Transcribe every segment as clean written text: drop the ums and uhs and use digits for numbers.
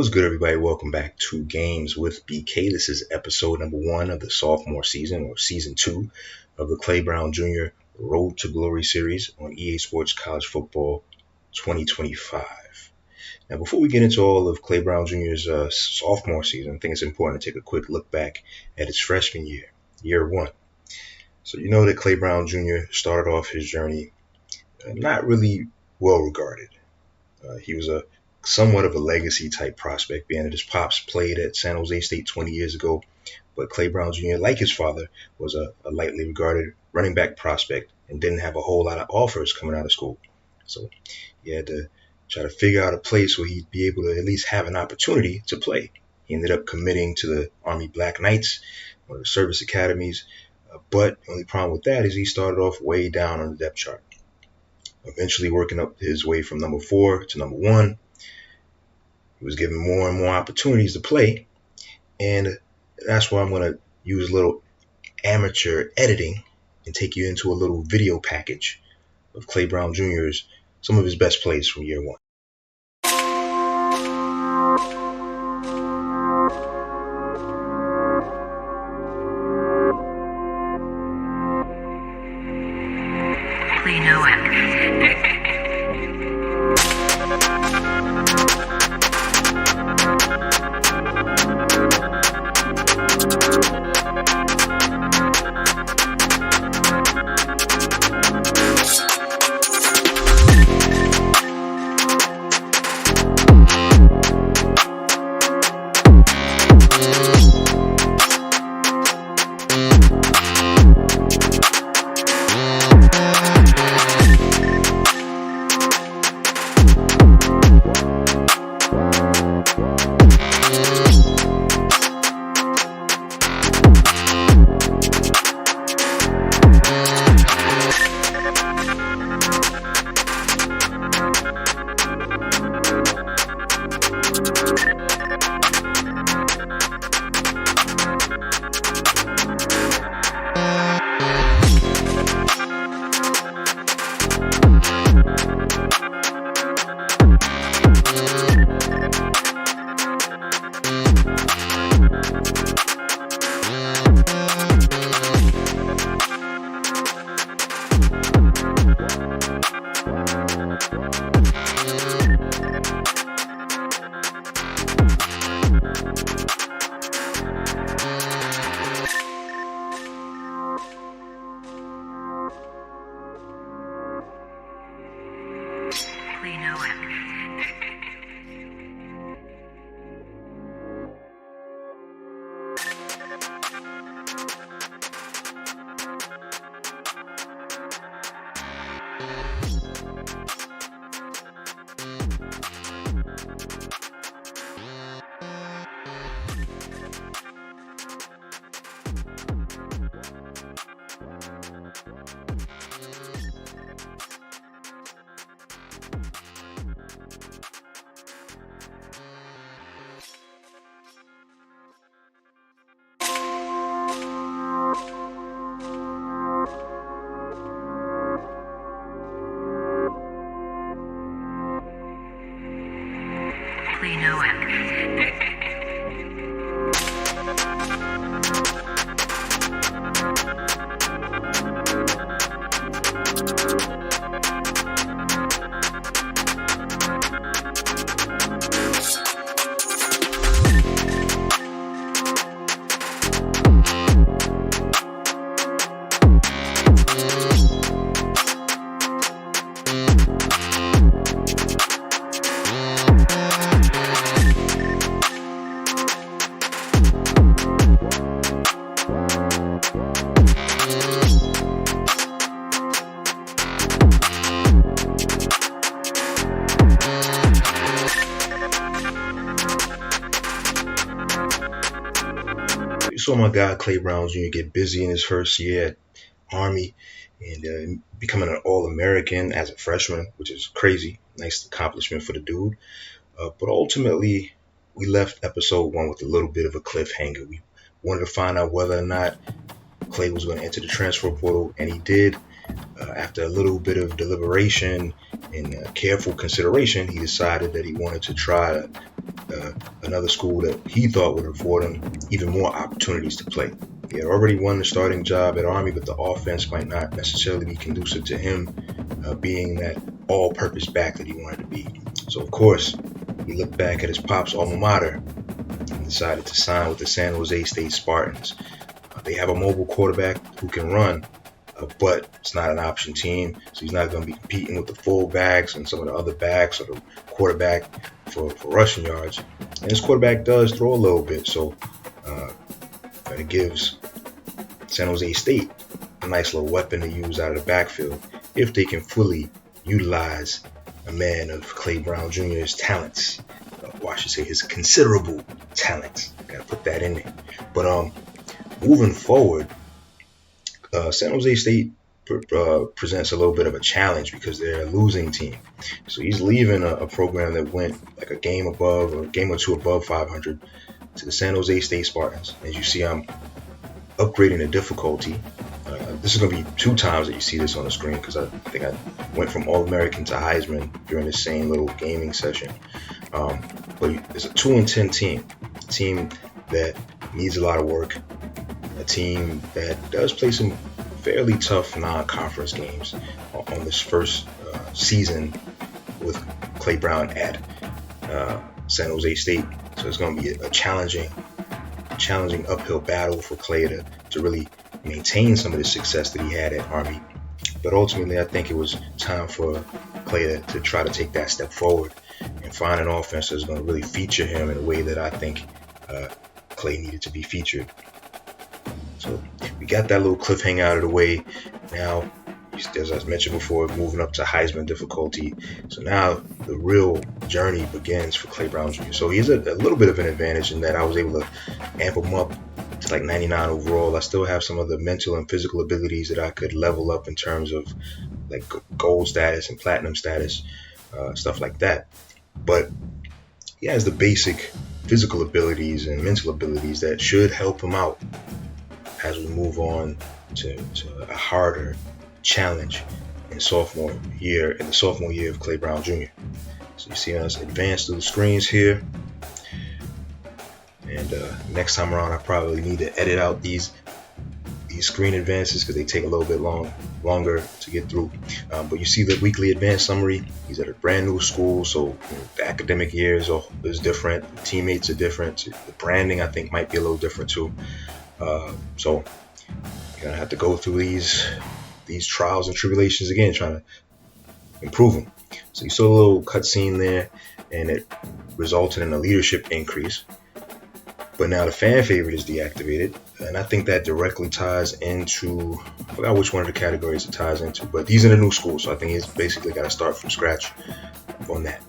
What's good, everybody? Welcome back to Games with BK. This is episode number 1 of the sophomore season, or season 2 of the Clay Brown Jr. Road to Glory series on EA Sports College Football 2025. Now, before we get into all of Clay Brown Jr.'s sophomore season, I think it's important to take a quick look back at his freshman year, year 1. So you know that Clay Brown Jr. started off his journey not really well regarded. He was somewhat of a legacy type prospect, being that his pops played at San Jose State 20 years ago. But Clay Brown Jr., like his father, was a lightly regarded running back prospect and didn't have a whole lot of offers coming out of school. So he had to try to figure out a place where he'd be able to at least have an opportunity to play. He ended up committing to the Army Black Knights, one of the service academies. But the only problem with that is he started off way down on the depth chart, eventually working up his way from number 4 to number 1. He was given more and more opportunities to play, and that's why I'm going to use a little amateur editing and take you into a little video package of Clay Brown Jr.'s, some of his best plays from year 1. Plenoic. Plenoic. Saw my guy Clay Brown Jr. get busy in his first year at Army and becoming an All-American as a freshman, which is crazy. Nice accomplishment for the dude. But ultimately, we left episode 1 with a little bit of a cliffhanger. We wanted to find out whether or not Clay was going to enter the transfer portal, and he did. After a little bit of deliberation and careful consideration, he decided that he wanted to try to another school that he thought would afford him even more opportunities to play. He had already won the starting job at Army, but the offense might not necessarily be conducive to him being that all-purpose back that he wanted to be. So, of course, he looked back at his pop's alma mater and decided to sign with the San Jose State Spartans. They have a mobile quarterback who can run, but it's not an option team, so he's not going to be competing with the full backs and some of the other backs or the quarterback for rushing yards. And his quarterback does throw a little bit, so it gives San Jose State a nice little weapon to use out of the backfield if they can fully utilize a man of Clay Brown Jr.'s talents. Or I should say his considerable talents. Got to put that in there. But moving forward, San Jose State presents a little bit of a challenge because they're a losing team. So he's leaving a program that went like a game above or a game or two above 500 to the San Jose State Spartans. As you see, I'm upgrading the difficulty. This is going to be 2 times that you see this on the screen because I think I went from All-American to Heisman during the same little gaming session. But it's a 2-10 team, a team that needs a lot of work, a team that does play some fairly tough non-conference games on this first season with Clay Brown at San Jose State. So it's going to be a challenging uphill battle for Clay to really maintain some of the success that he had at Army. But ultimately, I think it was time for Clay to try to take that step forward and find an offense that's going to really feature him in a way that I think Clay needed to be featured. So we got that little cliffhanger out of the way. Now, as I mentioned before, moving up to Heisman difficulty. So now the real journey begins for Clay Brown Jr. So he has a little bit of an advantage in that I was able to amp him up to like 99 overall. I still have some of the mental and physical abilities that I could level up in terms of like gold status and platinum status, stuff like that. But he has the basic physical abilities and mental abilities that should help him out as we move on to a harder challenge in the sophomore year of Clay Brown Jr. So you see us advance through the screens here. And next time around, I probably need to edit out these screen advances because they take a little bit longer to get through. But you see the weekly advance summary. He's at a brand new school, so the academic year is different. The teammates are different. The branding, I think, might be a little different too. So you're gonna have to go through these trials and tribulations again, trying to improve them. So you saw a little cutscene there, and it resulted in a leadership increase. But now the fan favorite is deactivated, and I think that directly ties into, I forgot which one of the categories it ties into, but these are the new schools, so I think he's basically got to start from scratch on that.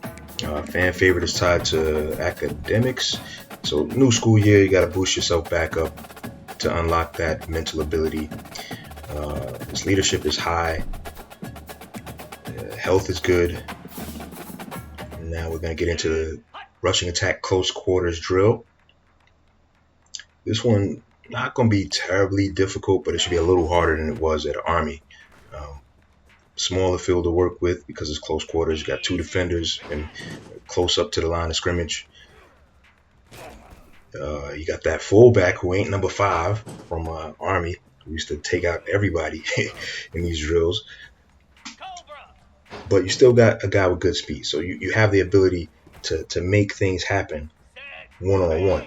Fan favorite is tied to academics, so new school year, you got to boost yourself back up to unlock that mental ability. His leadership is high, health is good, and now we're going to get into the rushing attack close quarters drill. This one not going to be terribly difficult, but it should be a little harder than it was at Army. Smaller field to work with because it's close quarters. You got 2 defenders and close up to the line of scrimmage. You got that fullback who ain't number 5 from Army, who used to take out everybody in these drills. But you still got a guy with good speed, so you have the ability to make things happen one-on-one.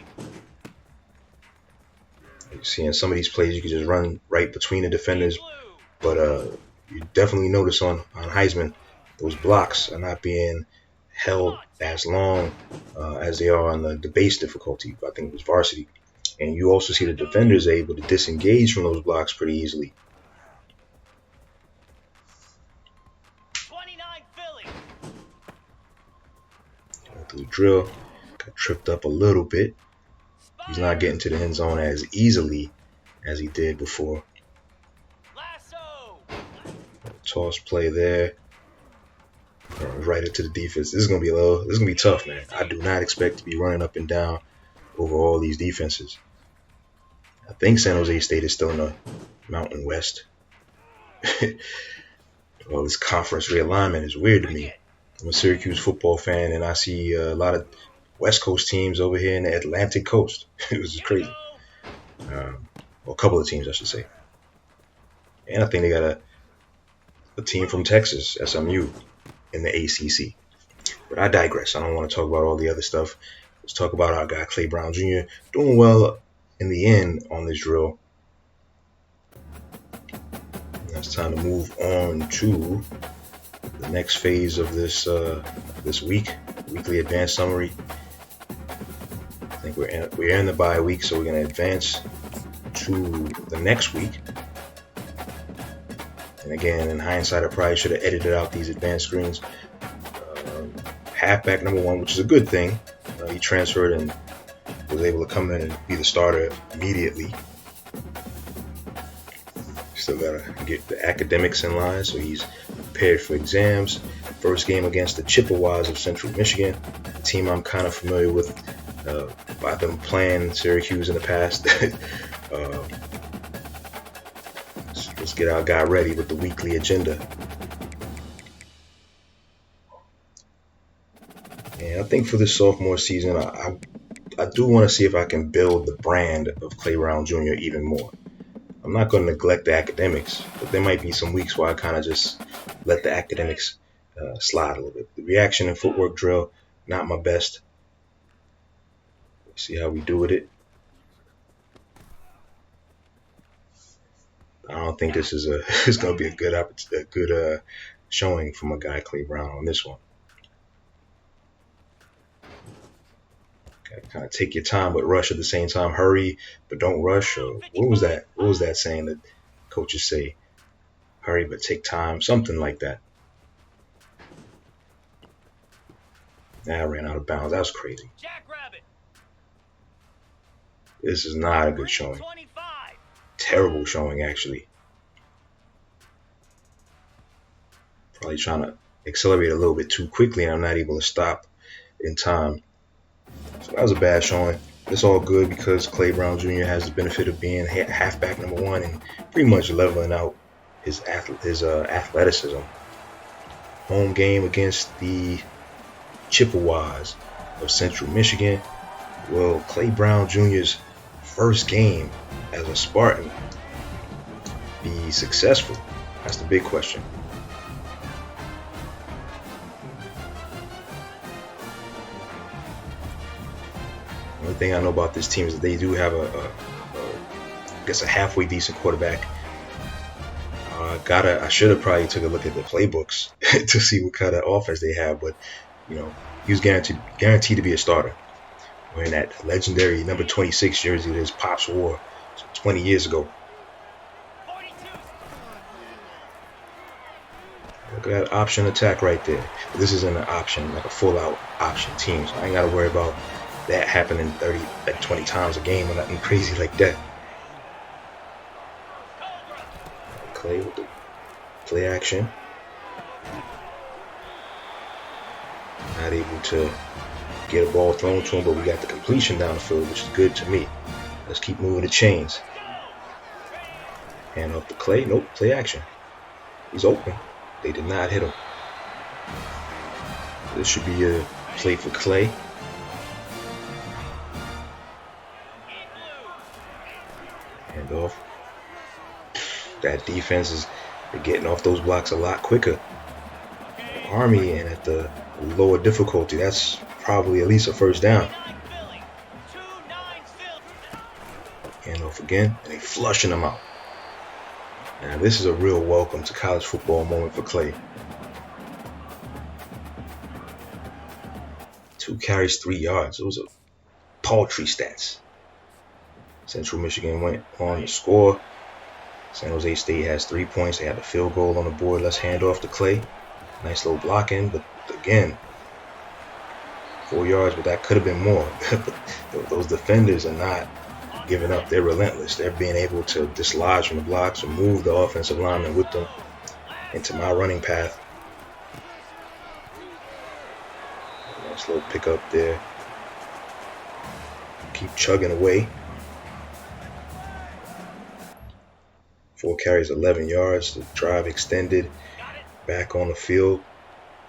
You see in some of these plays, you can just run right between the defenders, but you definitely notice on Heisman, those blocks are not being held as long as they are on the base difficulty. I think it was varsity. And you also see the defenders are able to disengage from those blocks pretty easily. 29 Philly. Going through the drill, got tripped up a little bit. He's not getting to the end zone as easily as he did before. Toss play there. Right into the defense. This is gonna be tough, man. I do not expect to be running up and down over all these defenses. I think San Jose State is still in the Mountain West. Well, this conference realignment is weird to me. I'm a Syracuse football fan, and I see a lot of West Coast teams over here in the Atlantic Coast. It was just crazy. Well, a couple of teams, I should say. And I think they got a team from Texas, SMU, in the ACC. But I digress. I don't want to talk about all the other stuff. Let's talk about our guy Clay Brown Jr. doing well in the end on this drill. Now it's time to move on to the next phase of this weekly advanced summary. I think we're in the bye week, so we're going to advance to the next week. And again, in hindsight, I probably should have edited out these advanced screens. Halfback number 1, which is a good thing. He transferred and was able to come in and be the starter immediately. Still got to get the academics in line, so he's prepared for exams. First game against the Chippewas of Central Michigan, a team I'm kind of familiar with. I've been playing Syracuse in the past. Let's get our guy ready with the weekly agenda. And I think for this sophomore season, I do want to see if I can build the brand of Clay Brown Jr. even more. I'm not going to neglect the academics, but there might be some weeks where I kind of just let the academics slide a little bit. The reaction and footwork drill, not my best. Let's see how we do with it. I don't think this is it's going to be a good showing from a guy Clay Brown on this one. Kind of take your time but rush at the same time. Hurry but don't rush. Or what was that saying that coaches say? Hurry but take time, something like that. I ran out of bounds. That was crazy. This is not a good showing. Terrible showing, actually. Probably trying to accelerate a little bit too quickly, and I'm not able to stop in time. So that was a bad showing. It's all good because Clay Brown Jr. has the benefit of being halfback number 1 and pretty much leveling out his athleticism. Home game against the Chippewas of Central Michigan. Will Clay Brown Jr.'s first game as a Spartan be successful? That's the big question. One thing I know about this team is that they do have a halfway decent quarterback. I should have probably took a look at the playbooks to see what kind of offense they have, but he was guaranteed to be a starter. Wearing that legendary number 26 jersey that his pops wore 20 years ago. Look at that option attack right there. This isn't an option, like a full-out option team, so I ain't got to worry about that happening 20 times a game or nothing crazy like that. Clay with the play action. Not able to get a ball thrown to him, but we got the completion down the field, which is good to me. Let's keep moving the chains. Hand off to Clay. Nope, play action. He's open. They did not hit him. This should be a play for Clay. Hand off. That defense is getting off those blocks a lot quicker. Army, and at the lower difficulty, that's probably at least a first down. Hand off again, and they flushing them out. Now this is a real welcome to college football moment for Clay. 2 carries, 3 yards. Those are paltry stats. Central Michigan went on to score. San Jose State has 3 points. They had a field goal on the board. Let's hand off to Clay. Nice little blocking, but again, 4 yards, but that could have been more. Those defenders are not giving up. They're relentless. They're being able to dislodge from the blocks or move the offensive lineman with them into my running path. Nice little pickup there. Keep chugging away. 4 carries, 11 yards. The drive extended. Back on the field.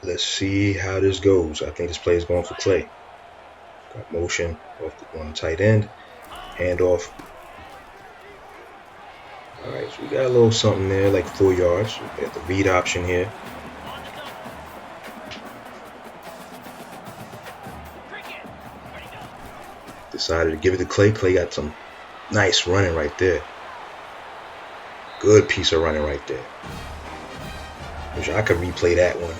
Let's see how this goes. I think this play is going for Clay. Got motion off the one tight end. Handoff. Alright, so we got a little something there, like 4 yards. We got the read option here. Decided to give it to Clay. Clay got some nice running right there. Good piece of running right there. Wish I could replay that one.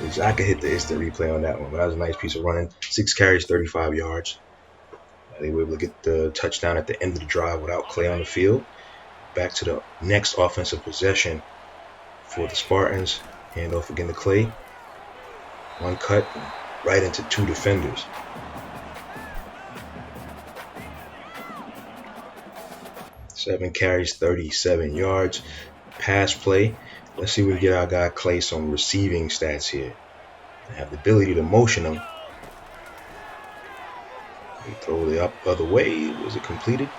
Wish I could hit the instant replay on that one. But that was a nice piece of running. 6 carries, 35 yards. They were able to get the touchdown at the end of the drive without Clay on the field. Back to the next offensive possession for the Spartans. Handoff again to Clay. One cut right into 2 defenders. Seven carries, 37 yards. Pass play. Let's see if we can get our guy Clay some receiving stats here. I have the ability to motion him. He throw it up other way. Was it completed?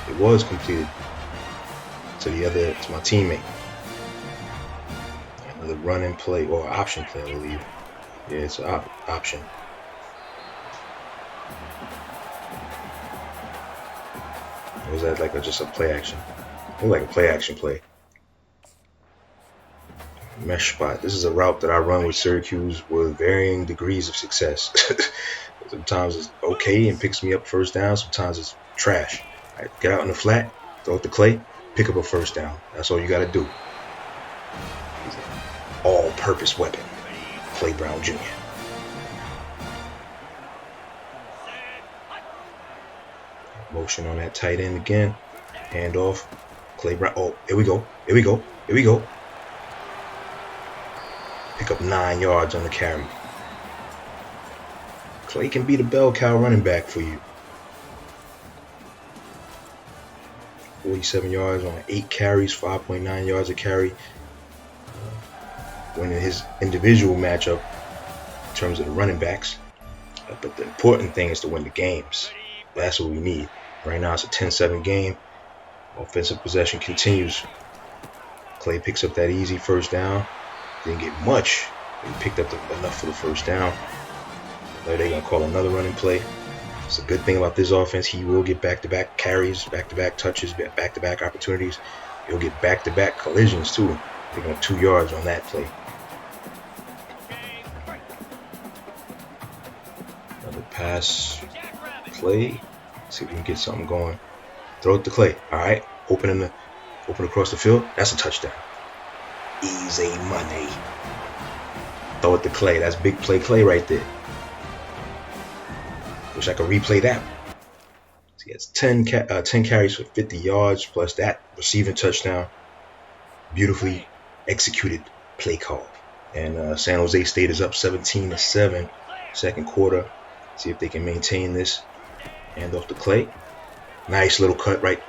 It was completed to my teammate. Another running play or option play, I believe. Yeah, it's an option. Or was that like just a play action? It was like a play action play. Mesh spot. This is a route that I run with Syracuse with varying degrees of success. Sometimes it's okay and picks me up first down. Sometimes it's trash. Right, get out in the flat, throw it to Clay, pick up a first down. That's all you got to do. He's an all-purpose weapon. Clay Brown Jr. Motion on that tight end again. Handoff. Clay Brown. Oh, here we go. Here we go. Here we go. Pick up 9 yards on the carry. Clay can be the bell cow running back for you. 47 yards on 8 carries, 5.9 yards a carry. Winning his individual matchup in terms of the running backs. But the important thing is to win the games. That's what we need. Right now it's a 10-7 game. Offensive possession continues. Clay picks up that easy first down. Didn't get much. He picked up enough for the first down. They're going to call another running play. It's a good thing about this offense. He will get back-to-back carries, back-to-back touches, back-to-back opportunities. He'll get back-to-back collisions too. Picking up 2 yards on that play. Another pass play. See if we can get something going. Throw it to Clay. All right. Open across the field. That's a touchdown. Easy money. Throw it to Clay. That's big play Clay right there. Wish I could replay that. So he has 10 carries for 50 yards plus that receiving touchdown. Beautifully executed play call. And San Jose State is up 17-7. Second quarter. See if they can maintain this. Hand off to Clay. Nice little cut right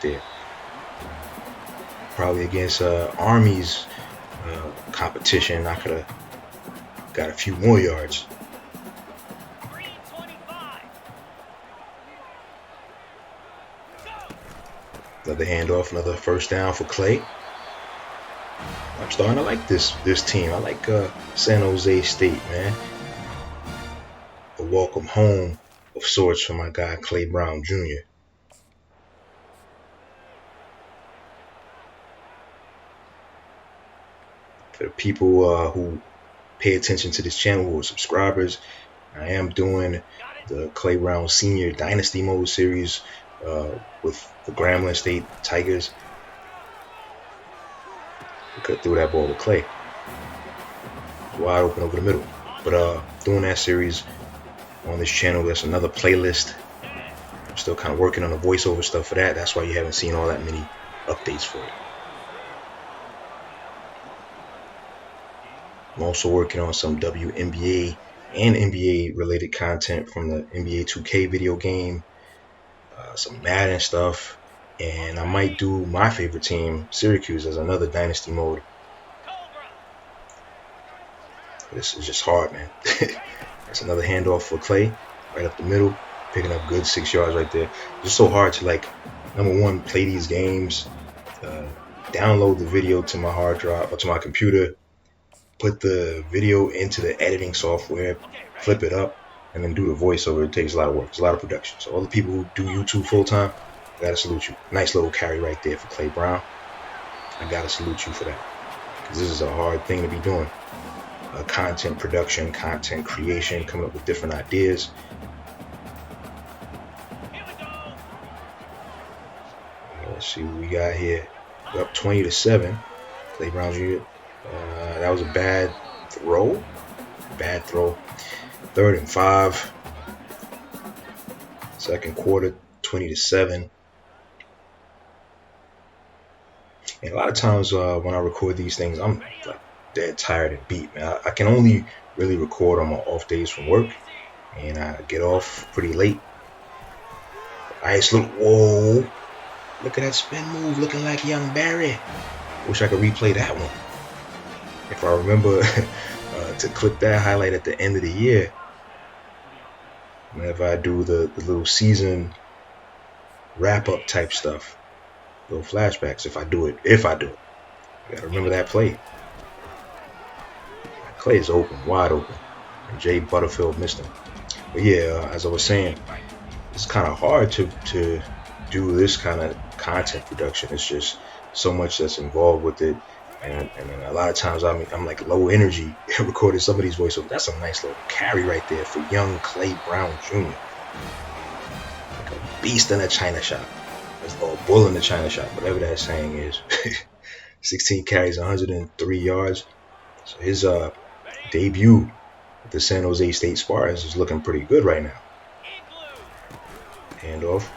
there. Probably against Army's competition, I could have got a few more yards. Another handoff, another first down for Clay. I'm starting to like this team. I like San Jose State, man. A welcome home of sorts for my guy Clay Brown Jr. For the people who pay attention to this channel, who are subscribers, I am doing the Clay Brown Senior Dynasty Mode series with the Grambling State Tigers. We cut through that ball to Clay. Wide open over the middle. But doing that series on this channel, there's another playlist. I'm still kind of working on the voiceover stuff for that. That's why you haven't seen all that many updates for it. I'm also working on some WNBA and NBA related content from the NBA 2K video game, some Madden stuff, and I might do my favorite team, Syracuse, as another dynasty mode. This is just hard, man. That's another handoff for Clay, right up the middle, picking up good 6 yards right there. It's just so hard to, like, number one, play these games, download the video to my hard drive or to my computer, put the video into the editing software, flip it up, and then do the voiceover. It takes a lot of work. It's a lot of production. So all the people who do YouTube full time, I gotta salute you. Nice little carry right there for Clay Brown. I gotta salute you for that, because this is a hard thing to be doing. Content production, content creation, coming up with different ideas. Let's see what we got here. We're up 20-7. Clay Brown Jr. That was a bad throw. Bad throw. 3rd and 5. Second quarter, 20-7. And a lot of times when I record these things, I'm like dead tired and beat, man. I can only really record on my off days from work, and I get off pretty late. Nice little, whoa. Look at that spin move, looking like young Barry. Wish I could replay that one. If I remember to clip that highlight at the end of the year, whenever I do the little season wrap-up type stuff, little flashbacks, if I do it. You gotta remember that play. Clay is open, wide open. And Jay Butterfield missed him. But yeah, as I was saying, it's kind of hard to do this kind of content production. It's just so much that's involved with it. And a lot of times I'm like low energy recording some of these voiceovers. That's a nice little carry right there for young Clay Brown Jr. Like a beast in a China shop. Or a bull in the China shop, whatever that saying is. 16 carries, 103 yards. So his debut at the San Jose State Spartans is looking pretty good right now. Handoff.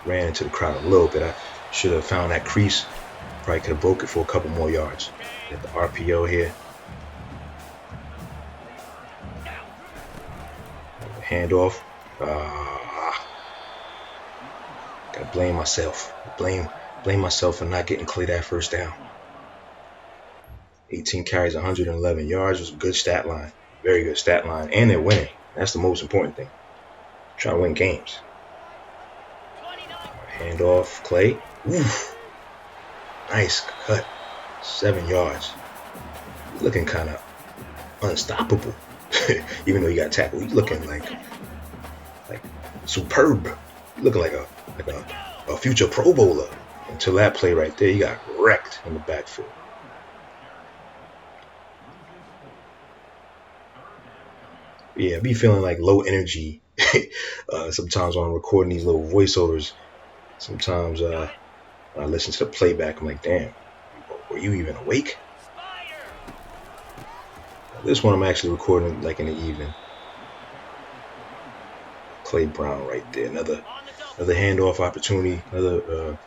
Ran into the crowd a little bit. I should have found that crease. Probably could have broke it for a couple more yards. Get the RPO here. Handoff. Gotta blame myself. Blame myself for not getting Clay that first down. 18 carries, 111 yards was a good stat line. Very good stat line. And they're winning. That's the most important thing. Trying to win games. Handoff, Clay. Oof. Nice cut. 7 yards. Looking kind of unstoppable. Even though he got tackled, he's looking like superb. Looking like a future Pro Bowler. Until that play right there, he got wrecked in the backfield. Yeah, I be feeling like low energy sometimes when I'm recording these little voiceovers. Sometimes when I listen to the playback, I'm like, damn, were you even awake? This one I'm actually recording like in the evening. Clay Brown right there. Another handoff opportunity. Another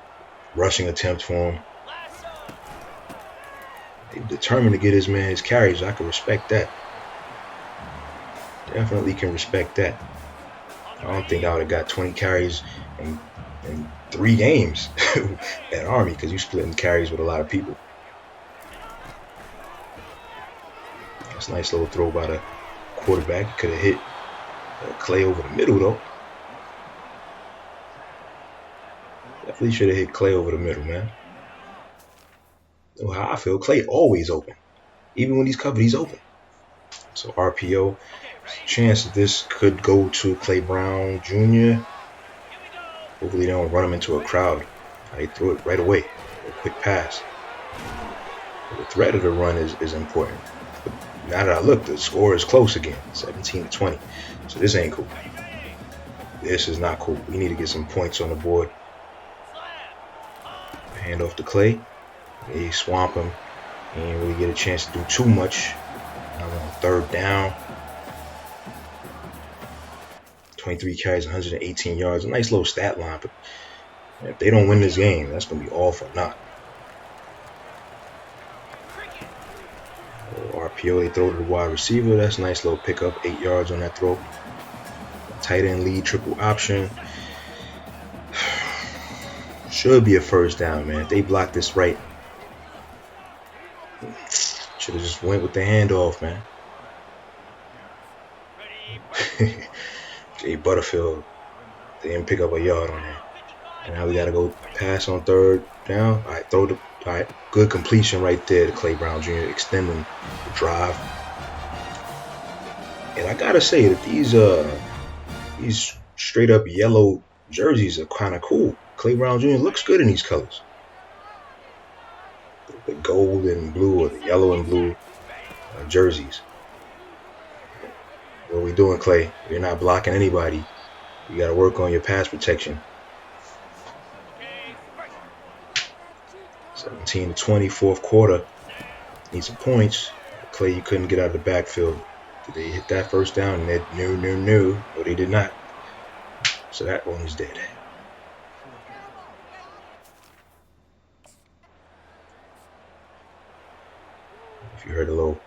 rushing attempt for him. They determined to get his man his carries. I can respect that. Definitely can respect that. I don't think I would have got 20 carries in 3 games at Army, because you're splitting carries with a lot of people. That's a nice little throw by the quarterback. Could have hit Clay over the middle, though. Definitely should have hit Clay over the middle, man. You know how I feel. Clay always open. Even when he's covered, he's open. So RPO. Chance that this could go to Clay Brown Jr. Hopefully they don't run him into a crowd. They threw it right away. A quick pass. The threat of the run is important. But now that I look, the score is close again. 17-20. So this ain't cool. This is not cool. We need to get some points on the board. Hand off to Clay. They swamp him. He didn't really get a chance to do too much. Now we're on 3rd down. 23 carries, 118 yards. A nice little stat line. But if they don't win this game, that's going to be all for naught. RPO, they throw to the wide receiver. That's a nice little pickup. 8 yards on that throw. Tight end lead, triple option. Should be a first down, man. If they block this right, should have just went with the handoff, man. Jay Butterfield, they didn't pick up a yard on that. And now we got to go pass on third down. All right, all right, good completion right there to Clay Brown Jr. extending the drive. And I gotta say that these straight up yellow jerseys are kind of cool. Clay Brown Jr. looks good in these colors. The gold and blue or the yellow and blue jerseys. What are we doing, Clay? You're not blocking anybody. You got to work on your pass protection. 17-20, fourth quarter. Need some points. Clay, you couldn't get out of the backfield. Did they hit that first down? No. No, they did not. So that one is dead. If you heard a little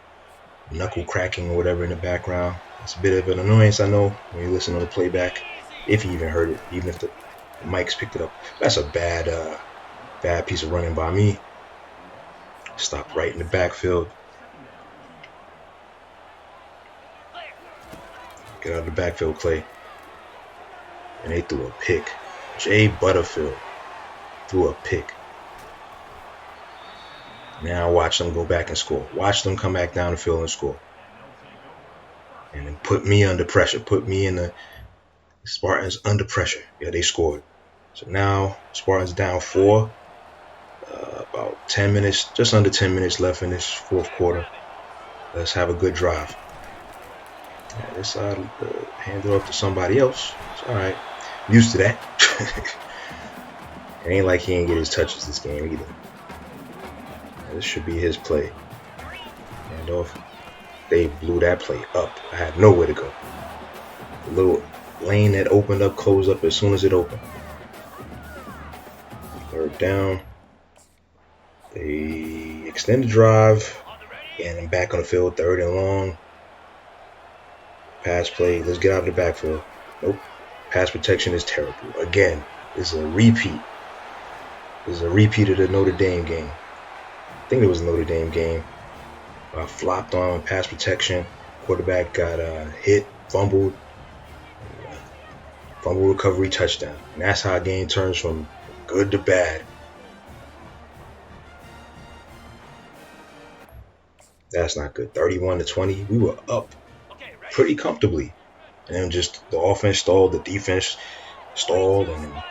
knuckle cracking or whatever in the background, it's a bit of an annoyance, I know, when you listen to the playback. If you even heard it, even if the mics picked it up. That's a bad piece of running by me. Stopped right in the backfield. Get out of the backfield, Clay. And they threw a pick. Jay Butterfield threw a pick. Now watch them go back and score. Watch them come back down the field and score. And then put me under pressure. Put me in the Spartans under pressure. Yeah, they scored. So now Spartans down 4. About 10 minutes, just under 10 minutes left in this fourth quarter. Let's have a good drive. Yeah, this side, hand it off to somebody else. It's all right. I'm used to that. It ain't like he ain't get his touches this game either. Yeah, this should be his play. Hand off. They blew that play up. I had nowhere to go. The little lane that opened up closed up as soon as it opened. Third down. They extend the drive. And I'm back on the field, third and long. Pass play. Let's get out of the backfield. Nope. Pass protection is terrible. Again, it's a repeat. It's a repeat of the Notre Dame game. I think it was a Notre Dame game. Flopped on pass protection. Quarterback got hit, fumbled. Fumble recovery touchdown. And that's how a game turns from good to bad. That's not good. 31-20. We were up pretty comfortably. And then just the offense stalled, the defense stalled, and we're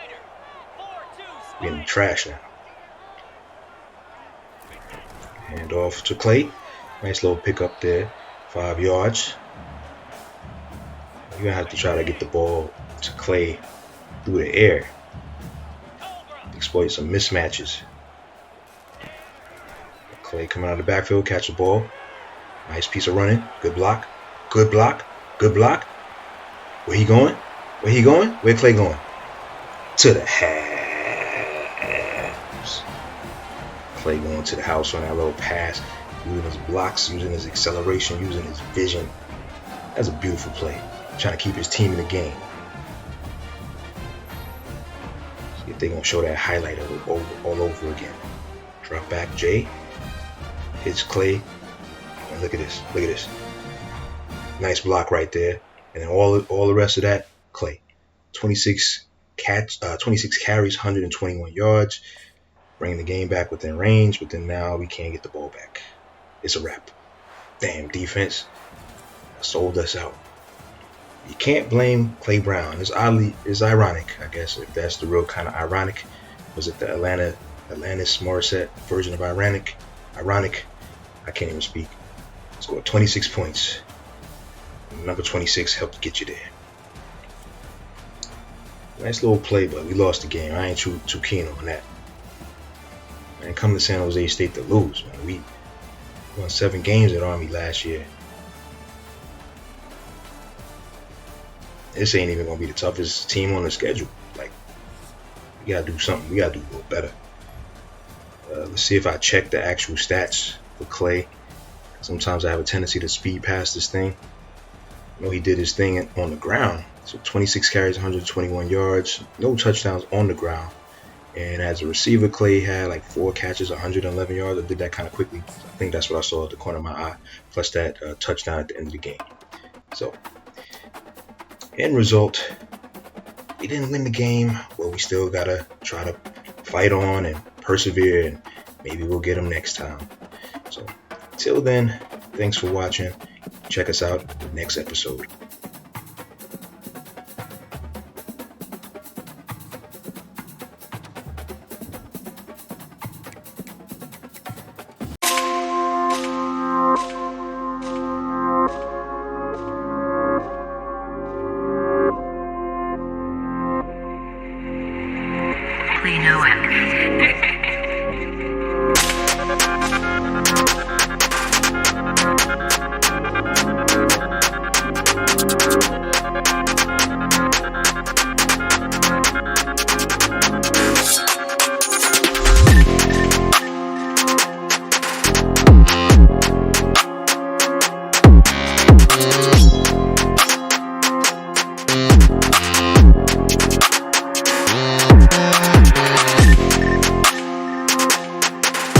getting trash now. Hand off to Clay. Nice little pickup there. 5 yards. You're going to have to try to get the ball to Clay through the air. Exploit some mismatches. Clay coming out of the backfield, catch the ball. Nice piece of running. Good block. Good block. Good block. Where he going? Where he going? Where Clay going? To the house. Clay going to the house on that little pass. Using his blocks, using his acceleration, using his vision. That's a beautiful play. Trying to keep his team in the game. See if they're going to show that highlight of it all over again. Drop back, Jay. Hits Clay. And look at this. Look at this. Nice block right there. And then all the rest of that, Clay. 26 carries, 121 yards. Bringing the game back within range. But then now we can't get the ball back. It's a wrap. Damn, defense sold us out. You can't blame Clay Brown. It's ironic, I guess, if that's the real kind of ironic. Was it the Alanis Morissette version of ironic? Ironic. I can't even speak. Scored 26 points. Number 26 helped get you there. Nice little play, but we lost the game. I ain't too keen on that. And come to San Jose State to lose, man. We won 7 games at Army last year. This ain't even gonna be the toughest team on the schedule. Like, we gotta do something. We gotta do a little better. Let's see if I check the actual stats for Clay. Sometimes I have a tendency to speed past this thing. I know he did his thing on the ground. So 26 carries, 121 yards, no touchdowns on the ground. And as a receiver, Clay had like 4 catches, 111 yards. I did that kind of quickly. I think that's what I saw at the corner of my eye. Plus that touchdown at the end of the game. So, end result, we didn't win the game, but we still gotta try to fight on and persevere, and maybe we'll get them next time. So, till then, thanks for watching. Check us out next episode. Plenoic.